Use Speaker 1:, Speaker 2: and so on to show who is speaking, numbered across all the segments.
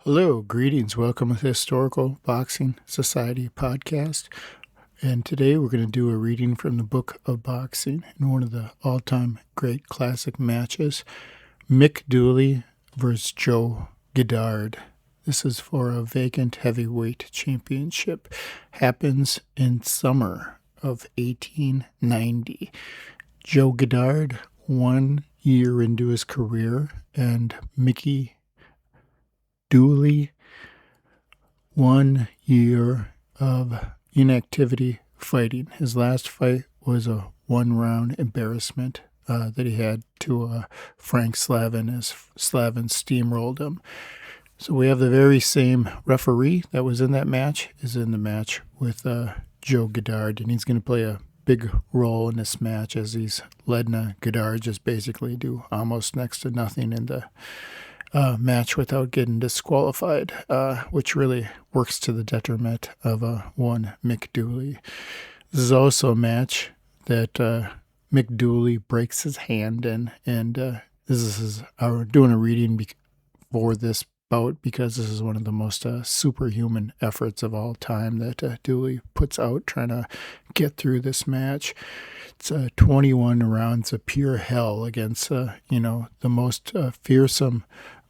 Speaker 1: Hello, greetings. Welcome to the Historical Boxing Society podcast. And today we're going to do a reading from the Book of Boxing in one of the all-time great classic matches, Mick Dooley versus Joe Goddard. This is for a vacant heavyweight championship. Happens in summer of 1890. Joe Goddard, 1 year into his career, and Mickey Dooley, 1 year of inactivity fighting. His last fight was a one-round embarrassment that he had to Frank Slavin as Slavin steamrolled him. So we have the very same referee that was in that match is in the match with Joe Goddard, and he's going to play a big role in this match as he's letting Goddard just basically do almost next to nothing in the match without getting disqualified, which really works to the detriment of one Mick Dooley. This is also a match that Mick Dooley breaks his hand in, and this is doing a reading for this bout because this is one of the most superhuman efforts of all time that Dooley puts out trying to get through this match. It's 21 rounds of pure hell against, the most fearsome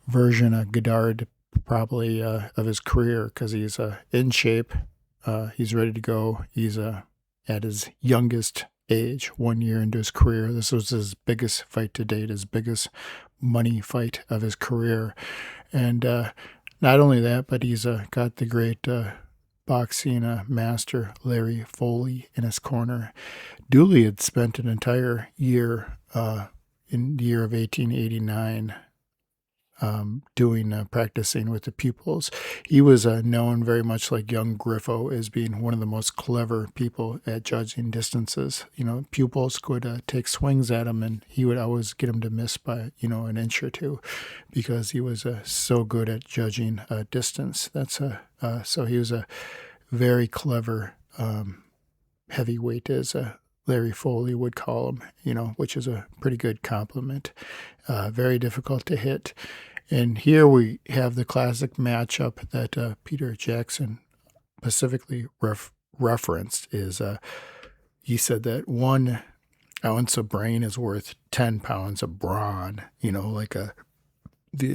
Speaker 1: version of Goddard probably of his career because he's in shape. He's ready to go. He's at his youngest age, 1 year into his career. This was his biggest fight to date, his biggest money fight of his career. And not only that, but he's got the great boxing master Larry Foley in his corner. Dooley had spent an entire year in the year of 1889 practicing with the pupils. He was known very much like young Griffo as being one of the most clever people at judging distances. Pupils could take swings at him, and he would always get him to miss by, an inch or two because he was so good at judging distance. So he was a very clever heavyweight, as Larry Foley would call him, which is a pretty good compliment. Very difficult to hit. And here we have the classic matchup that Peter Jackson specifically referenced is he said that 1 ounce of brain is worth 10 pounds of brawn, the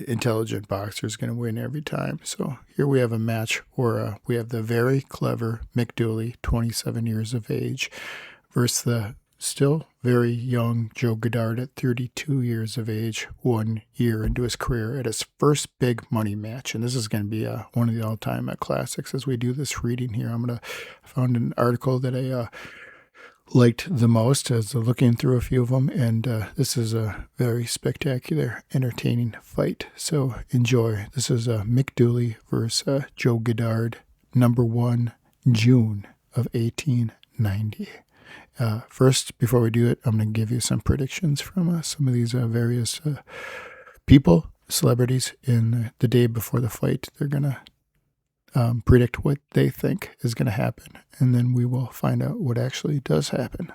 Speaker 1: intelligent boxer is going to win every time. So here we have a match where we have the very clever Mick Dooley, 27 years of age, versus the still very young Joe Goddard at 32 years of age, 1 year into his career at his first big money match. And this is going to be one of the all-time classics as we do this reading here. I found an article that I liked the most as looking through a few of them. And this is a very spectacular, entertaining fight. So enjoy. This is Mick Dooley versus Joe Goddard, number 1, June of 1890. First, before we do it, I'm going to give you some predictions from some of these various people, celebrities, in the day before the fight. They're going to predict what they think is going to happen, and then we will find out what actually does happen.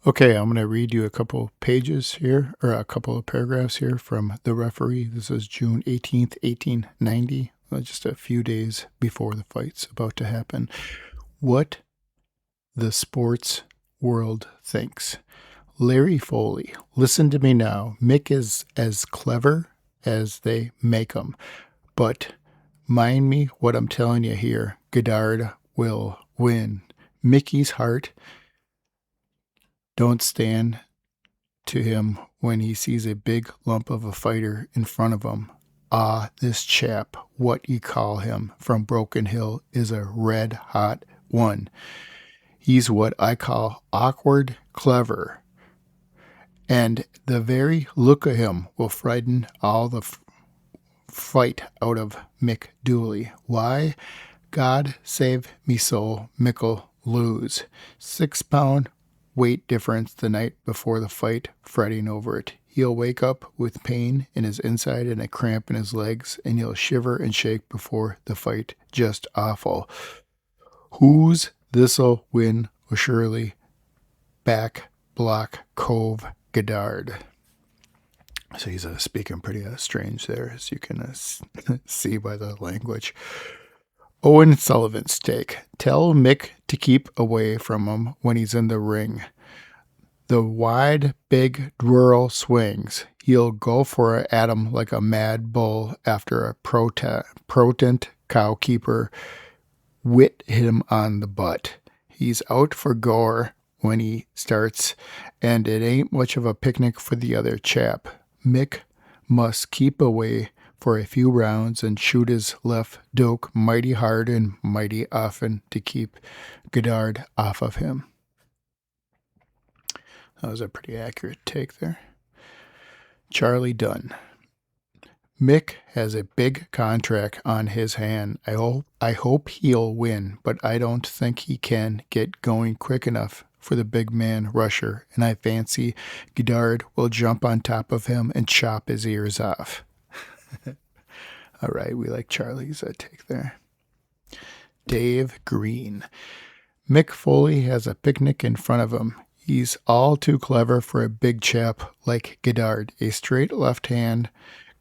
Speaker 1: Okay, I'm going to read you a couple pages here, or a couple of paragraphs here from the referee. This is June 18th, 1890, just a few days before the fight's about to happen. What the sports world thinks. Larry Foley, listen to me now. Mick is as clever as they make him. But mind me what I'm telling you here. Goddard will win. Mickey's heart don't stand to him when he sees a big lump of a fighter in front of him. Ah, this chap, what you call him, from Broken Hill, is a red-hot one. He's what I call awkward clever. And the very look of him will frighten all the fight out of Mick Dooley. Why? God save me soul, Mick'll lose. 6-pound weight difference the night before the fight, fretting over it. He'll wake up with pain in his inside and a cramp in his legs, and he'll shiver and shake before the fight. Just awful. Who's this'll win surely? Back block Cove Goddard. So he's speaking pretty strange there, as you can see by the language. Owen Sullivan's take. Tell Mick to keep away from him when he's in the ring. The wide, big twirl swings. He'll go for it at him like a mad bull after a potent cowkeeper hit him on the butt. He's out for gore when he starts, and it ain't much of a picnic for the other chap. Mick must keep away for a few rounds and shoot his left doke mighty hard and mighty often to keep Goddard off of him. That was a pretty accurate take there. Charlie Dunn. Mick has a big contract on his hand. I hope he'll win, but I don't think he can get going quick enough for the big man rusher, and I fancy Goddard will jump on top of him and chop his ears off. All right, we like Charlie's take there. Dave Green. Mick Foley has a picnic in front of him. He's all too clever for a big chap like Goddard. A straight left hand,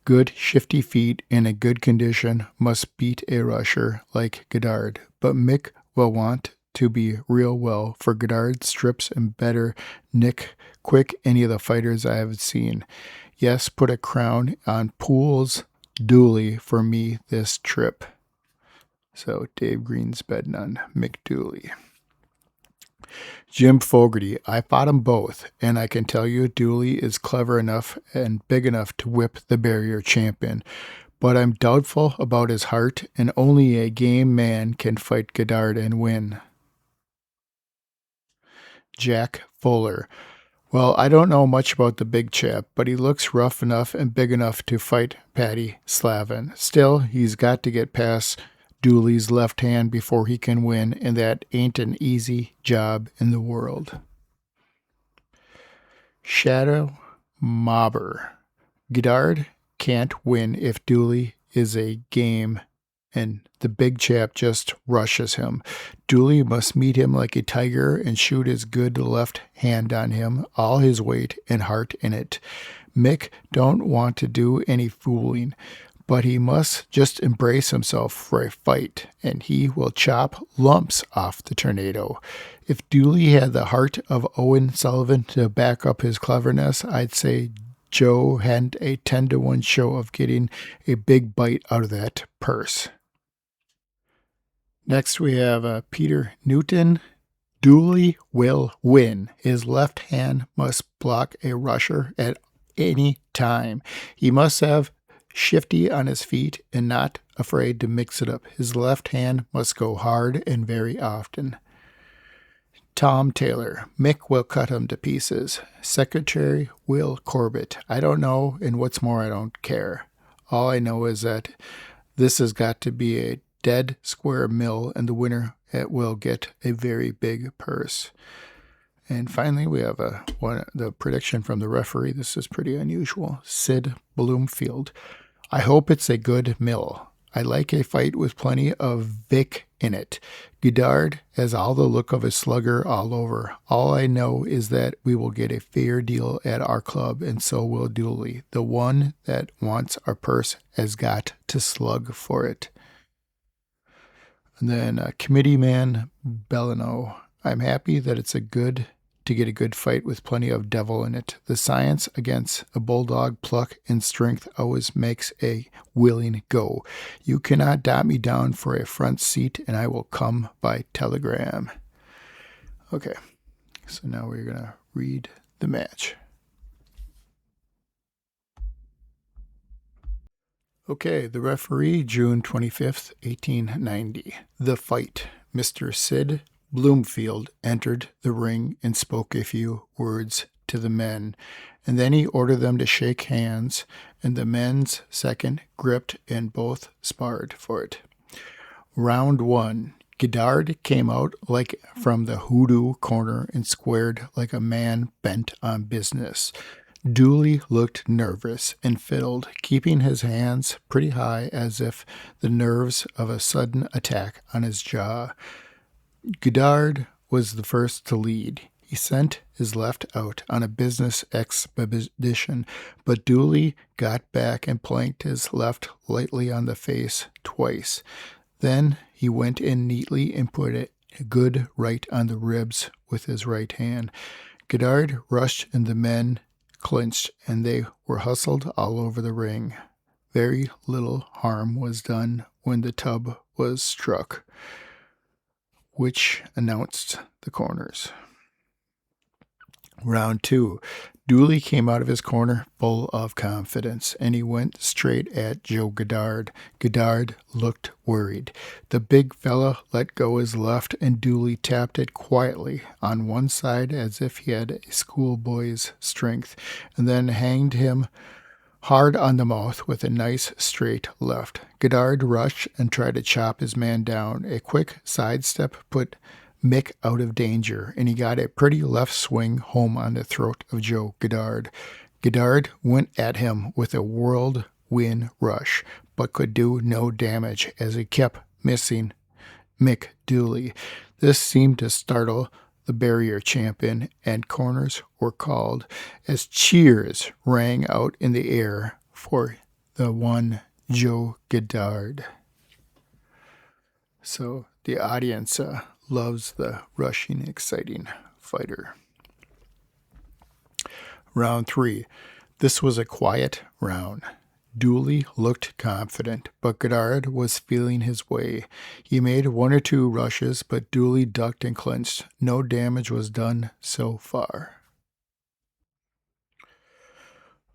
Speaker 1: good shifty feet, in a good condition must beat a rusher like Goddard. But Mick will want to be real well, for Goddard strips and better nick quick any of the fighters I have seen. Yes, put a crown on Pool's Dooley for me this trip. So Dave Green's betting on Mick Dooley. Jim Fogarty. I fought them both, and I can tell you Dooley is clever enough and big enough to whip the barrier champion. But I'm doubtful about his heart, and only a game man can fight Goddard and win. Jack Fuller. Well, I don't know much about the big chap, but he looks rough enough and big enough to fight Patty Slavin. Still, he's got to get past Dooley's left hand before he can win, and that ain't an easy job in the world. Shadow Mobber. Goddard can't win if Dooley is a game and the big chap just rushes him. Dooley must meet him like a tiger and shoot his good left hand on him, all his weight and heart in it. Mick don't want to do any fooling, but he must just embrace himself for a fight, and he will chop lumps off the tornado. If Dooley had the heart of Owen Sullivan to back up his cleverness, I'd say Joe hadn't a 10-1 show of getting a big bite out of that purse. Next we have Peter Newton. Dooley will win. His left hand must block a rusher at any time. He must have shifty on his feet and not afraid to mix it up. His left hand must go hard and very often. Tom Taylor. Mick will cut him to pieces. Secretary Will Corbett. I don't know, and what's more, I don't care. All I know is that this has got to be a dead square mill, and the winner will get a very big purse. And finally, we have the prediction from the referee. This is pretty unusual. Sid Bloomfield. I hope it's a good mill. I like a fight with plenty of Vic in it. Goddard has all the look of a slugger all over. All I know is that we will get a fair deal at our club, and so will Dooley. The one that wants our purse has got to slug for it. And then Committee Man Bellino. I'm happy that it's to get a good fight with plenty of devil in it. The science against a bulldog pluck and strength always makes a willing go. You cannot dot me down for a front seat, and I will come by telegram. Okay, so now we're going to read the match. Okay, the referee, June 25th, 1890. The fight. Mr. Sid Bloomfield entered the ring and spoke a few words to the men, and then he ordered them to shake hands, and the men's second gripped and both sparred for it. Round 1. Goddard came out like from the hoodoo corner and squared like a man bent on business. Dooley looked nervous and fiddled, keeping his hands pretty high as if the nerves of a sudden attack on his jaw. Goddard was the first to lead. He sent his left out on a business expedition, but Dooley got back and planked his left lightly on the face twice. Then he went in neatly and put a good right on the ribs with his right hand. Goddard rushed and the men clinched, and they were hustled all over the ring. Very little harm was done when the tub was struck, which announced the corners. Round 2. Dooley came out of his corner full of confidence, and he went straight at Joe Goddard. Goddard looked worried. The big fella let go his left, and Dooley tapped it quietly on one side as if he had a schoolboy's strength, and then hanged him hard on the mouth with a nice straight left. Goddard rushed and tried to chop his man down. A quick sidestep put Mick out of danger, and he got a pretty left swing home on the throat of Joe Goddard. Goddard went at him with a whirlwind rush, but could do no damage as he kept missing Mick Dooley. This seemed to startle the barrier champion, and corners were called as cheers rang out in the air for the one Joe Goddard. So the audience loves the rushing, exciting fighter. Round 3. This was a quiet round. Dooley looked confident, but Goddard was feeling his way. He made 1 or 2 rushes, but Dooley ducked and clinched. No damage was done so far.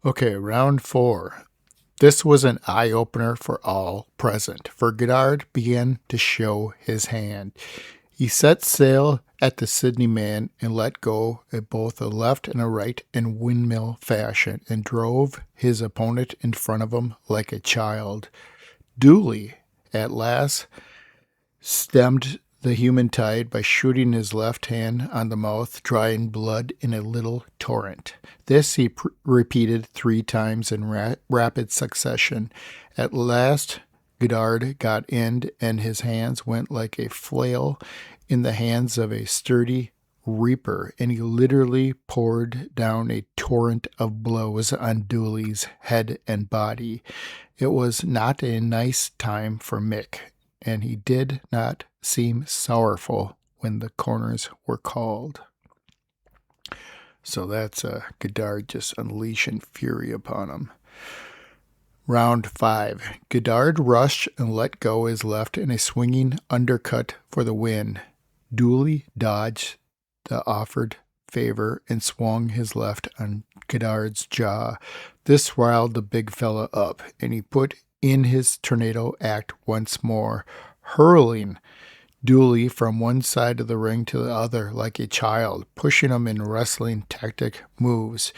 Speaker 1: Okay, round 4. This was an eye-opener for all present, for Goddard began to show his hand. He set sail at the Sydney man and let go at both a left and a right in windmill fashion and drove his opponent in front of him like a child. Dooley, at last, stemmed the human tide by shooting his left hand on the mouth, drying blood in a little torrent. This he repeated 3 times in rapid succession. At last, Goddard got in, and his hands went like a flail in the hands of a sturdy reaper, and he literally poured down a torrent of blows on Dooley's head and body. It was not a nice time for Mick, and he did not seem sorrowful when the corners were called. So that's Goddard just unleashing fury upon him. Round 5. Goddard rushed and let go his left in a swinging undercut for the win. Dooley dodged the offered favor and swung his left on Goddard's jaw. This riled the big fella up, and he put in his tornado act once more, hurling Dooley from one side of the ring to the other like a child, pushing him in wrestling tactic moves.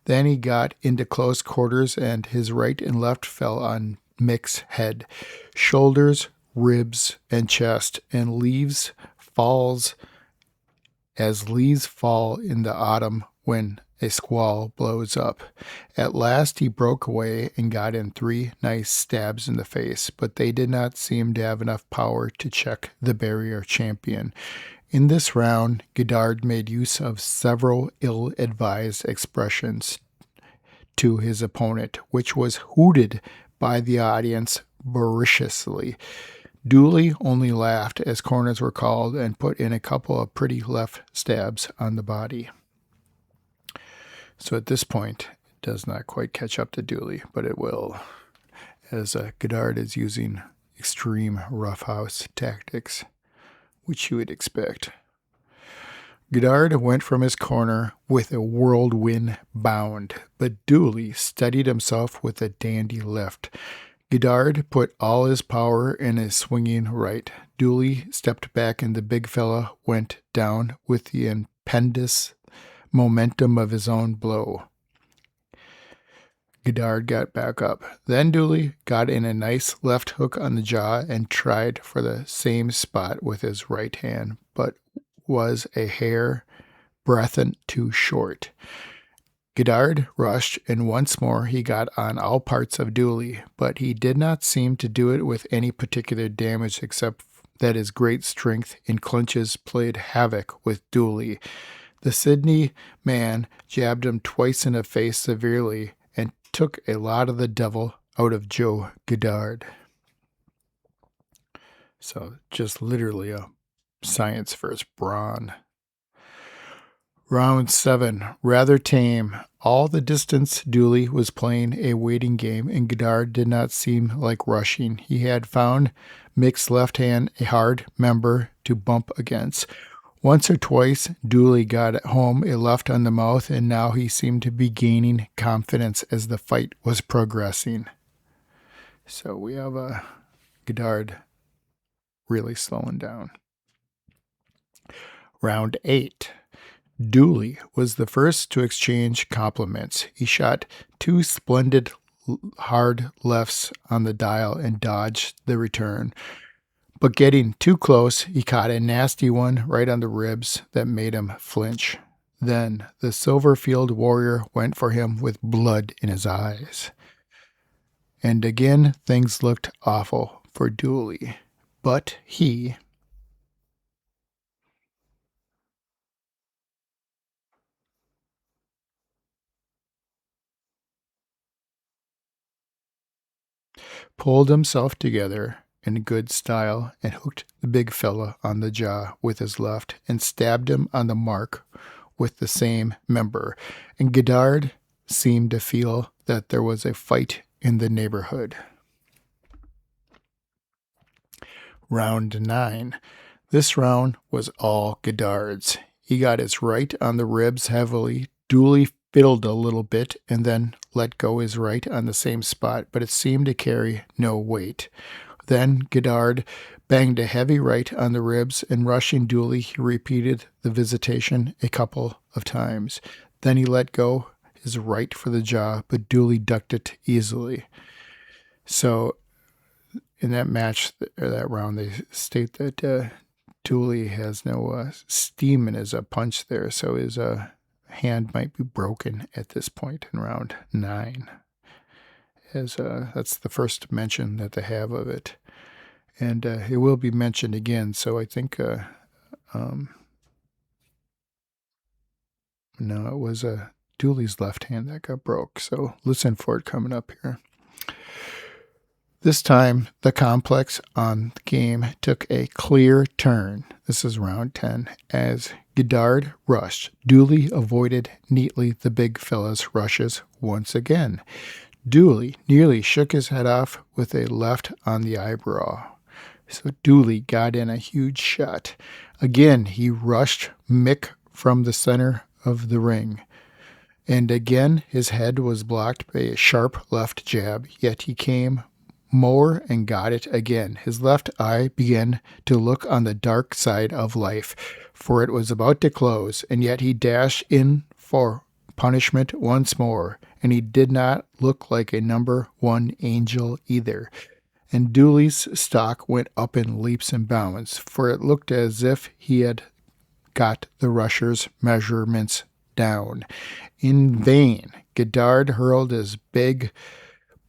Speaker 1: Then he got into close quarters, and his right and left fell on Mick's head, shoulders, ribs, and chest, and leaves falls as leaves fall in the autumn when a squall blows up. At last he broke away and got in 3 nice stabs in the face, but they did not seem to have enough power to check the barrier champion. In this round, Goddard made use of several ill-advised expressions to his opponent, which was hooted by the audience voraciously. Dooley only laughed as corners were called and put in a couple of pretty left stabs on the body. So at this point, it does not quite catch up to Dooley, but it will, as Goddard is using extreme roughhouse tactics, which you would expect. Goddard went from his corner with a whirlwind bound, but Dooley steadied himself with a dandy lift. Goddard put all his power in his swinging right. Dooley stepped back, and the big fella went down with the impetuous momentum of his own blow. Goddard got back up. Then Dooley got in a nice left hook on the jaw and tried for the same spot with his right hand, but was a hair breadth too short. Goddard rushed, and once more he got on all parts of Dooley, but he did not seem to do it with any particular damage except that his great strength in clinches played havoc with Dooley. The Sydney man jabbed him twice in the face severely and took a lot of the devil out of Joe Goddard. So just literally a science versus brawn. Round 7, rather tame. All the distance, Dooley was playing a waiting game, and Goddard did not seem like rushing. He had found Mick's left hand a hard member to bump against. Once or twice, Dooley got home a left on the mouth, and now he seemed to be gaining confidence as the fight was progressing. So we have Goddard really slowing down. Round 8. Dooley was the first to exchange compliments. He shot 2 splendid hard lefts on the dial and dodged the return. But getting too close, he caught a nasty one right on the ribs that made him flinch. Then the Silverfield warrior went for him with blood in his eyes. And again things looked awful for Dooley. But he pulled himself together in good style and hooked the big fella on the jaw with his left and stabbed him on the mark with the same member. And Goddard seemed to feel that there was a fight in the neighborhood. Round 9. This round was all Goddard's. He got his right on the ribs heavily. Dooley fiddled a little bit and then let go his right on the same spot, but it seemed to carry no weight. Then Goddard banged a heavy right on the ribs, and rushing Dooley, he repeated the visitation a couple of times. Then he let go his right for the jaw, but Dooley ducked it easily. So in that match, or that round, they state that Dooley has no steam in his punch there, so his hand might be broken at this point in round 9. As that's the first mention that they have of it, and it will be mentioned again. So I think no, it was Dooley's left hand that got broke. So listen for it coming up here. This time, the complex on the game took a clear turn. This is round 10. As Goddard rushed, Dooley avoided neatly the big fella's rushes once again. Dooley nearly shook his head off with a left on the eyebrow. So Dooley got in a huge shot. Again, he rushed Mick from the center of the ring. And again, his head was blocked by a sharp left jab, yet he came more and got it again. His left eye began to look on the dark side of life, for it was about to close, and yet he dashed in for punishment once more, and he did not look like a number 1 angel either. And Dooley's stock went up in leaps and bounds, for it looked as if he had got the rusher's measurements down. In vain, Goddard hurled his big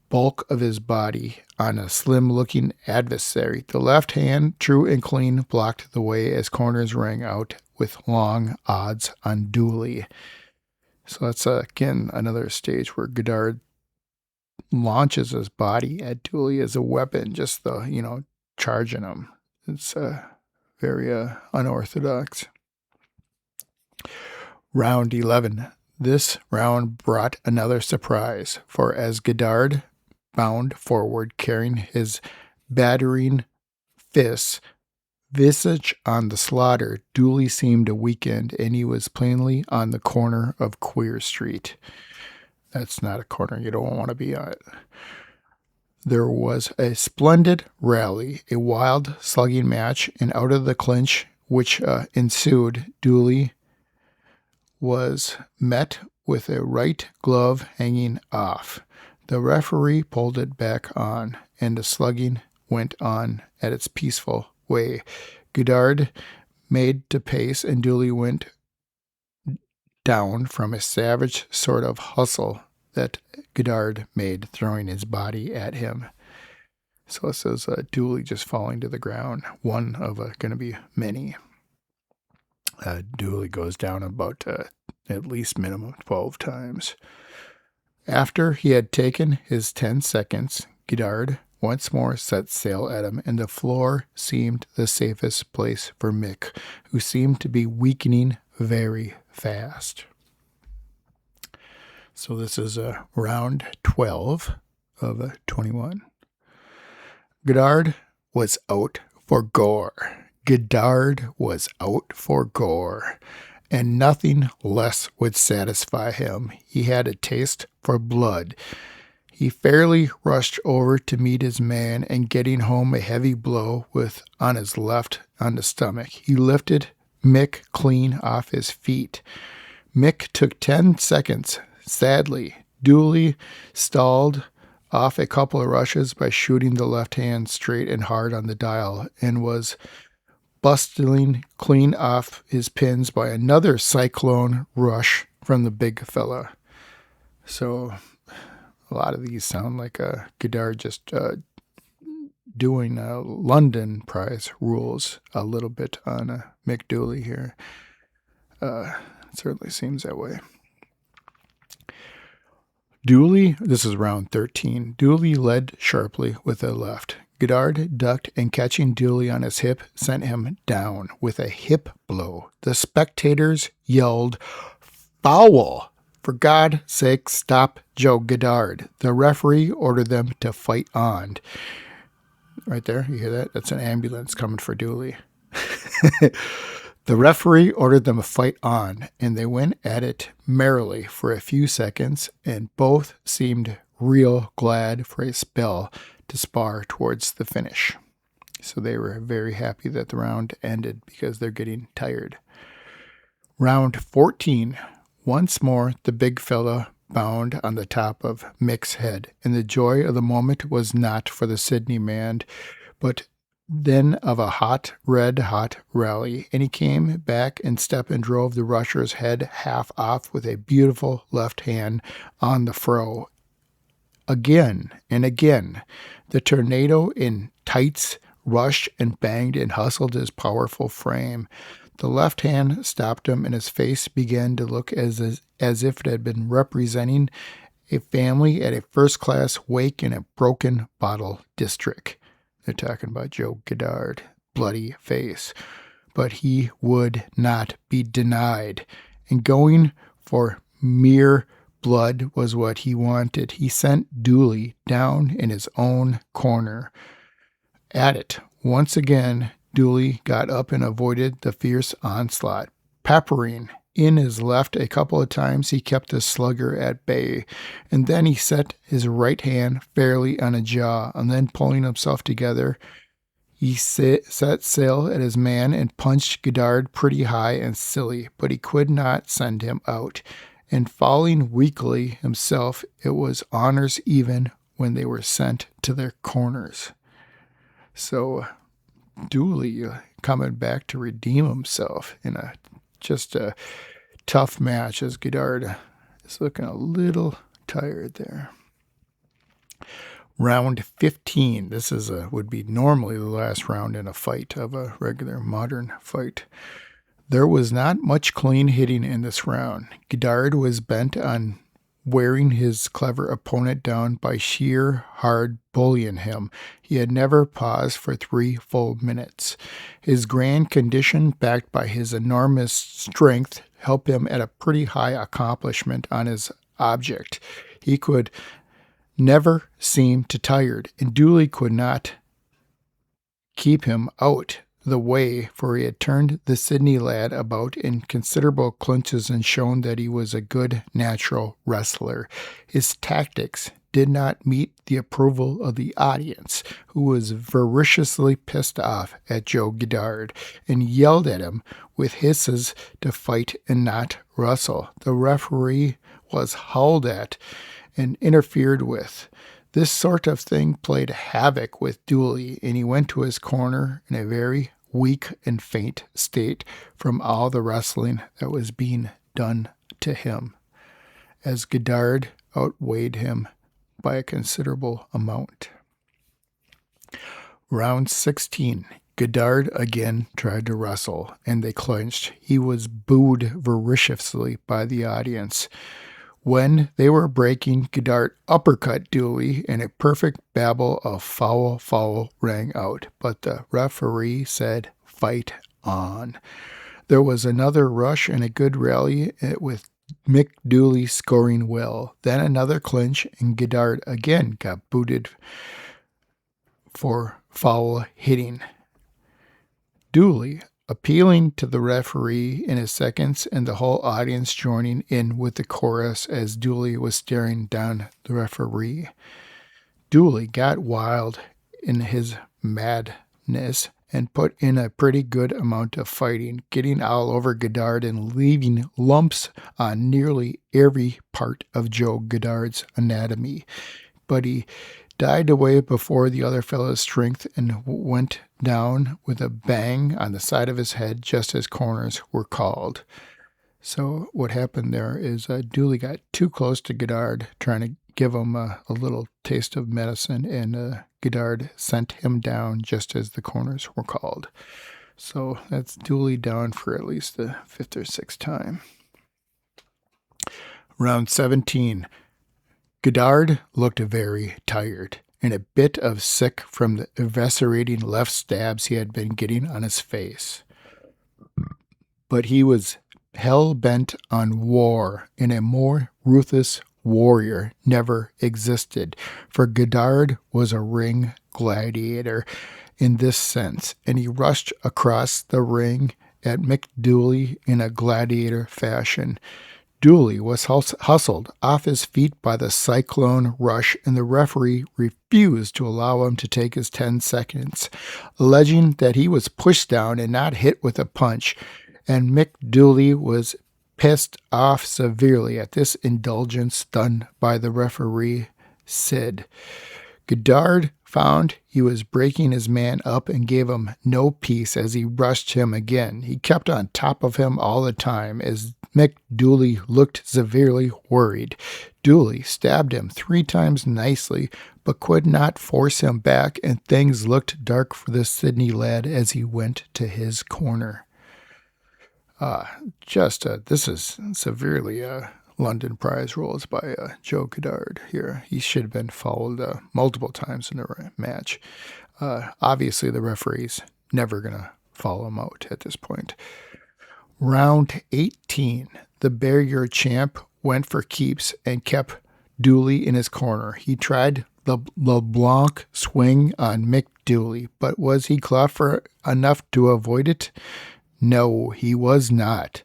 Speaker 1: bulk of his body on a slim-looking adversary. The left hand, true and clean, blocked the way as corners rang out with long odds on Dooley. So that's, again, another stage where Goddard launches his body at Dooley as a weapon, just charging him. It's very unorthodox. Round 11. This round brought another surprise, for as Goddard bound forward carrying his battering fists, visage on the slaughter, Dooley seemed weakened, and he was plainly on the corner of Queer Street. That's not a corner you don't want to be on. There was a splendid rally, a wild slugging match, and out of the clinch which ensued, Dooley was met with a right glove hanging off. The referee pulled it back on, and the slugging went on at its peaceful way. Goddard made to pace, and Dooley went down from a savage sort of hustle that Goddard made, throwing his body at him. So this is Dooley just falling to the ground, one of going to be many. Dooley goes down about at least minimum 12 times. After he had taken his 10 seconds, Goddard once more set sail at him, and the floor seemed the safest place for Mick, who seemed to be weakening very fast. So this is round 12 of 21. Goddard was out for gore. Goddard was out for gore, and nothing less would satisfy him. He had a taste for blood. He fairly rushed over to meet his man, and getting home a heavy blow on his left on the stomach, he lifted Mick clean off his feet. Mick took 10 seconds. Sadly, Dooley stalled off a couple of rushes by shooting the left hand straight and hard on the dial, and was bustling clean off his pins by another cyclone rush from the big fella. So a lot of these sound like Goddard just doing London prize rules a little bit on Mick Dooley here. It certainly seems that way. Dooley, this is round 13. Dooley led sharply with a left. Goddard ducked, and catching Dooley on his hip, sent him down with a hip blow. The spectators yelled, "Foul! For God's sake, stop Joe Goddard." The referee ordered them to fight on. Right there, you hear that? That's an ambulance coming for Dooley. The referee ordered them to fight on, and they went at it merrily for a few seconds, and both seemed real glad for a spell to spar towards the finish. So they were very happy that the round ended because they're getting tired. Round 14. Once more, the big fella bound on the top of Mick's head, and the joy of the moment was not for the Sydney man, but then of a red hot rally, and he came back in step and drove the rusher's head half off with a beautiful left hand on the fro. Again and again, the tornado in tights rushed and banged and hustled his powerful frame. The left hand stopped him, and his face began to look as if it had been representing a family at a first-class wake in a broken bottle district. They're talking about Joe Goddard, bloody face. But he would not be denied, and going for mere blood was what he wanted. He sent Dooley down in his own corner. At it, once again, Dooley got up and avoided the fierce onslaught. Peppering in his left a couple of times, he kept the slugger at bay, and then he set his right hand fairly on a jaw, and then pulling himself together, he set sail at his man and punched Goddard pretty high and silly, but he could not send him out. And falling weakly himself, it was honors even when they were sent to their corners. So Dooley coming back to redeem himself in just a tough match, as Goddard is looking a little tired there. Round 15. This would be normally the last round in a fight of a regular modern fight. There was not much clean hitting in this round. Goddard was bent on wearing his clever opponent down by sheer hard bullying him. He had never paused for 3 full minutes. His grand condition, backed by his enormous strength, helped him at a pretty high accomplishment on his object. He could never seem to tired, and Dooley could not keep him out the way, for he had turned the Sydney lad about in considerable clinches and shown that he was a good natural wrestler. His tactics did not meet the approval of the audience, who was voraciously pissed off at Joe Goddard and yelled at him with hisses to fight and not wrestle. The referee was howled at and interfered with. This sort of thing played havoc with Dooley, and he went to his corner in a very weak and faint state from all the wrestling that was being done to him, as Goddard outweighed him by a considerable amount. Round 16. Goddard again tried to wrestle, and they clinched. He was booed voraciously by the audience. When they were breaking, Goddard uppercut Dooley, and a perfect babble of foul rang out. But the referee said, "Fight on." There was another rush and a good rally with Mick Dooley scoring well. Then another clinch, and Goddard again got booted for foul hitting. Dooley appealing to the referee in his seconds, and the whole audience joining in with the chorus as Dooley was staring down the referee. Dooley got wild in his madness and put in a pretty good amount of fighting, getting all over Goddard and leaving lumps on nearly every part of Joe Goddard's anatomy. But he died away before the other fellow's strength and went down with a bang on the side of his head just as corners were called. So what happened there is Dooley got too close to Goddard, trying to give him a little taste of medicine, and Goddard sent him down just as the corners were called. So that's Dooley down for at least the fifth or sixth time. Round 17. Goddard looked very tired and a bit of sick from the eviscerating left stabs he had been getting on his face. But he was hell-bent on war, and a more ruthless warrior never existed, for Goddard was a ring gladiator in this sense, and he rushed across the ring at Mick Dooley in a gladiator fashion. Dooley was hustled off his feet by the cyclone rush, and the referee refused to allow him to take his 10 seconds, alleging that he was pushed down and not hit with a punch, and Mick Dooley was pissed off severely at this indulgence done by the referee, Sid. Goddard found he was breaking his man up and gave him no peace as he rushed him again. He kept on top of him all the time as Mick Dooley looked severely worried. Dooley stabbed him 3 times nicely, but could not force him back, and things looked dark for the Sydney lad as he went to his corner. This is severely London prize rules by Joe Goddard here. He should have been fouled multiple times in the match. Obviously, the referee's never going to foul him out at this point. Round 18. The barrier champ went for keeps and kept Dooley in his corner. He tried the LeBlanc swing on Mick Dooley, but was he clever enough to avoid it? No, he was not.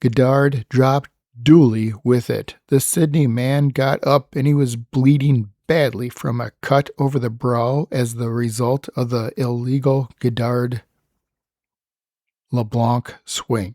Speaker 1: Goddard dropped Dooley with it. The Sydney man got up and he was bleeding badly from a cut over the brow as the result of the illegal Goddard LeBlanc swing.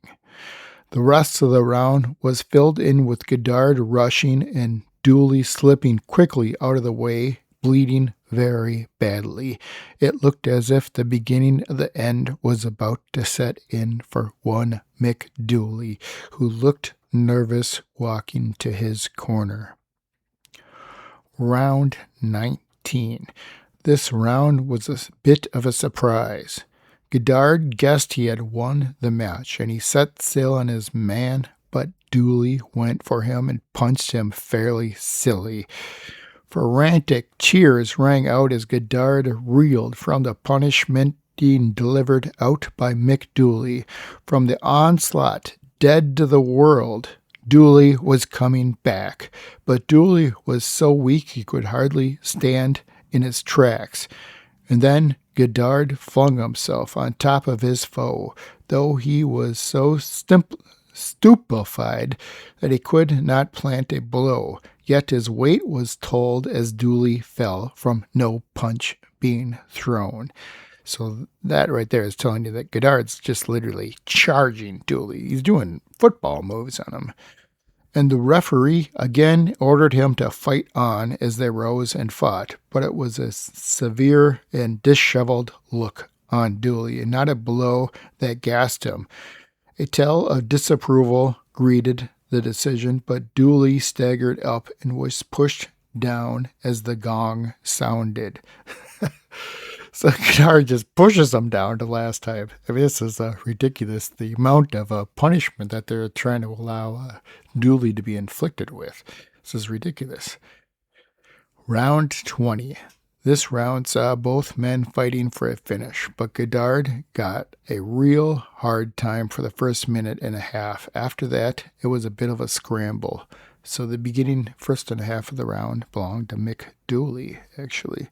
Speaker 1: The rest of the round was filled in with Goddard rushing and Dooley slipping quickly out of the way, bleeding very badly. It looked as if the beginning of the end was about to set in for one Mick Dooley, who looked nervous walking to his corner. Round 19. This round was a bit of a surprise. Goddard guessed he had won the match, and he set sail on his man, but Dooley went for him and punched him fairly silly. Frantic cheers rang out as Goddard reeled from the punishment being delivered out by Mick Dooley. From the onslaught, dead to the world, Dooley was coming back, but Dooley was so weak he could hardly stand in his tracks. And then Goddard flung himself on top of his foe, though he was so stupefied that he could not plant a blow. Yet his weight was told as Dooley fell from no punch being thrown. So that right there is telling you that Goddard's just literally charging Dooley. He's doing football moves on him. And the referee again ordered him to fight on as they rose and fought, but it was a severe and disheveled look on Dooley, and not a blow that gassed him. A tell of disapproval greeted the decision, but Dooley staggered up and was pushed down as the gong sounded. So Goddard just pushes him down to last time. I mean, this is ridiculous. The amount of punishment that they're trying to allow Dooley to be inflicted with. This is ridiculous. Round 20. This round saw both men fighting for a finish, but Goddard got a real hard time for the first minute and a half. After that, it was a bit of a scramble. So the beginning, first and a half of the round belonged to Mick Dooley, actually.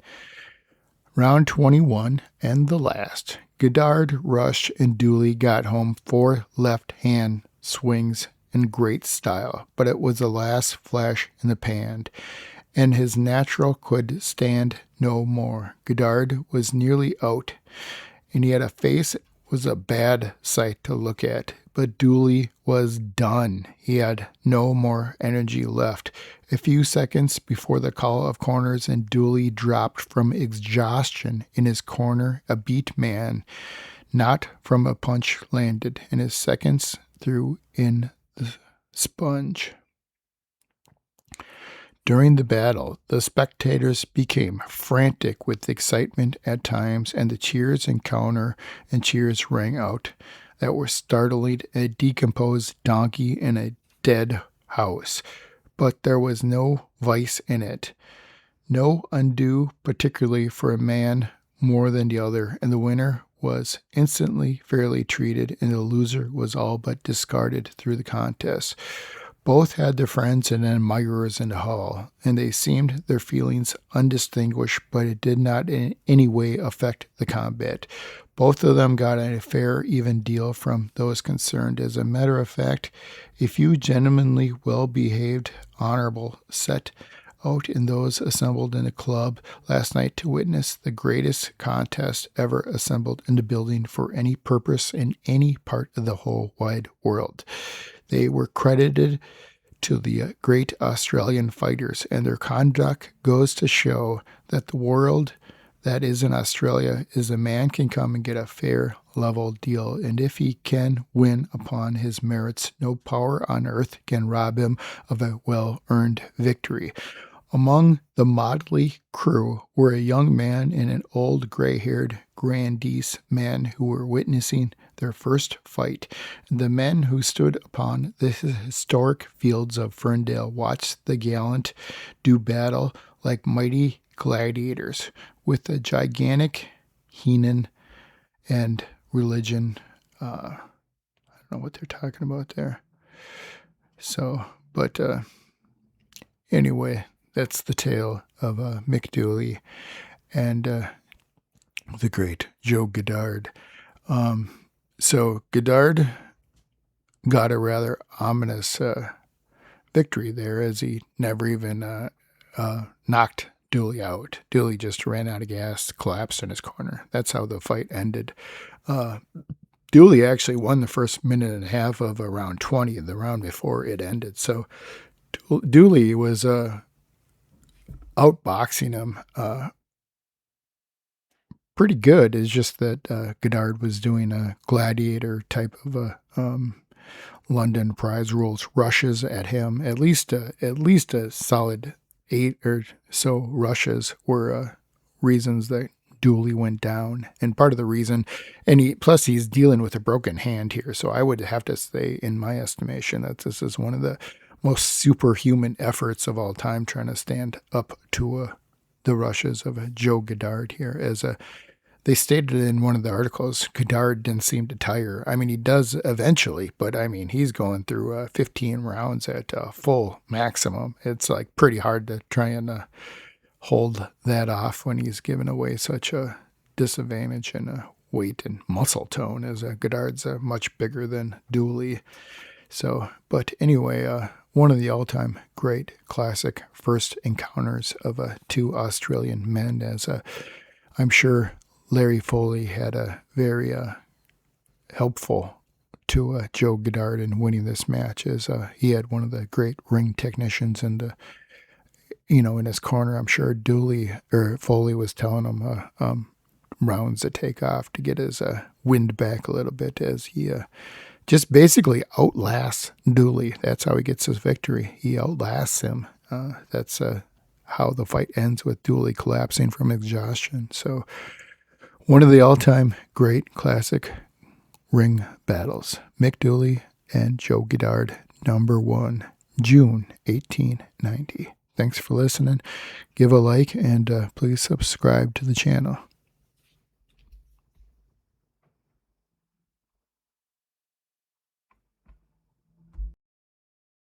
Speaker 1: Round 21 and the last. Goddard rushed and Dooley got home 4 left-hand swings in great style, but it was the last flash in the pan, and his natural could stand no more. Goddard was nearly out, and he had a face was a bad sight to look at, but Dooley was done. He had no more energy left. A few seconds before the call of corners, and Dooley dropped from exhaustion in his corner. A beat man, not from a punch, landed, and his seconds threw in the sponge. During the battle, the spectators became frantic with excitement at times, and the cheers and counter and cheers rang out that were startling a decomposed donkey in a dead house. But there was no vice in it, no undue, particularly for a man more than the other, and the winner was instantly fairly treated, and the loser was all but discarded through the contest. Both had their friends and admirers in the hall, and they seemed their feelings undistinguished, but it did not in any way affect the combat. Both of them got a fair, even deal from those concerned. As a matter of fact, a few gentlemanly, well-behaved, honorable set out in those assembled in the club last night to witness the greatest contest ever assembled in the building for any purpose in any part of the whole wide world. They were credited to the great Australian fighters, and their conduct goes to show that the world that is in Australia is a man can come and get a fair, level deal, and if he can win upon his merits, no power on earth can rob him of a well-earned victory. Among the motley crew were a young man and an old gray-haired grandees man who were witnessing their first fight. The men who stood upon the historic fields of Ferndale watched the gallant do battle like mighty gladiators with the gigantic Heenan and religion. I don't know what they're talking about there. So, but anyway, that's the tale of Mick Dooley and the great Joe Goddard. So Goddard got a rather ominous victory there, as he never even knocked Dooley out. Dooley just ran out of gas, collapsed in his corner. That's how the fight ended. Dooley actually won the first minute and a half of round 20, the round before it ended. So Dooley was outboxing him pretty good. It's just that Goddard was doing a gladiator type of a London prize rules rushes at him. At least a solid 8 or so rushes were reasons that Dooley went down, and part of the reason, and he's dealing with a broken hand here. So I would have to say, in my estimation, that this is one of the most superhuman efforts of all time, trying to stand up to the rushes of Joe Goddard here. As they stated in one of the articles, Goddard didn't seem to tire. I mean, he does eventually, but I mean, he's going through 15 rounds at full maximum. It's like pretty hard to try and hold that off when he's given away such a disadvantage in weight and muscle tone, as Goddard's much bigger than Dooley. So, but anyway, one of the all-time great classic first encounters of two Australian men, as I'm sure Larry Foley had a very helpful to Joe Goddard in winning this match, as he had one of the great ring technicians in his corner. I'm sure Foley was telling him rounds to take off to get his wind back a little bit, as he just basically outlasts Dooley. That's how he gets his victory. He outlasts him. That's how the fight ends, with Dooley collapsing from exhaustion. So One of the all-time great classic ring battles, Mick Dooley and Joe Goddard, number 1, June 1890. Thanks for listening. Give a like and please subscribe to the channel.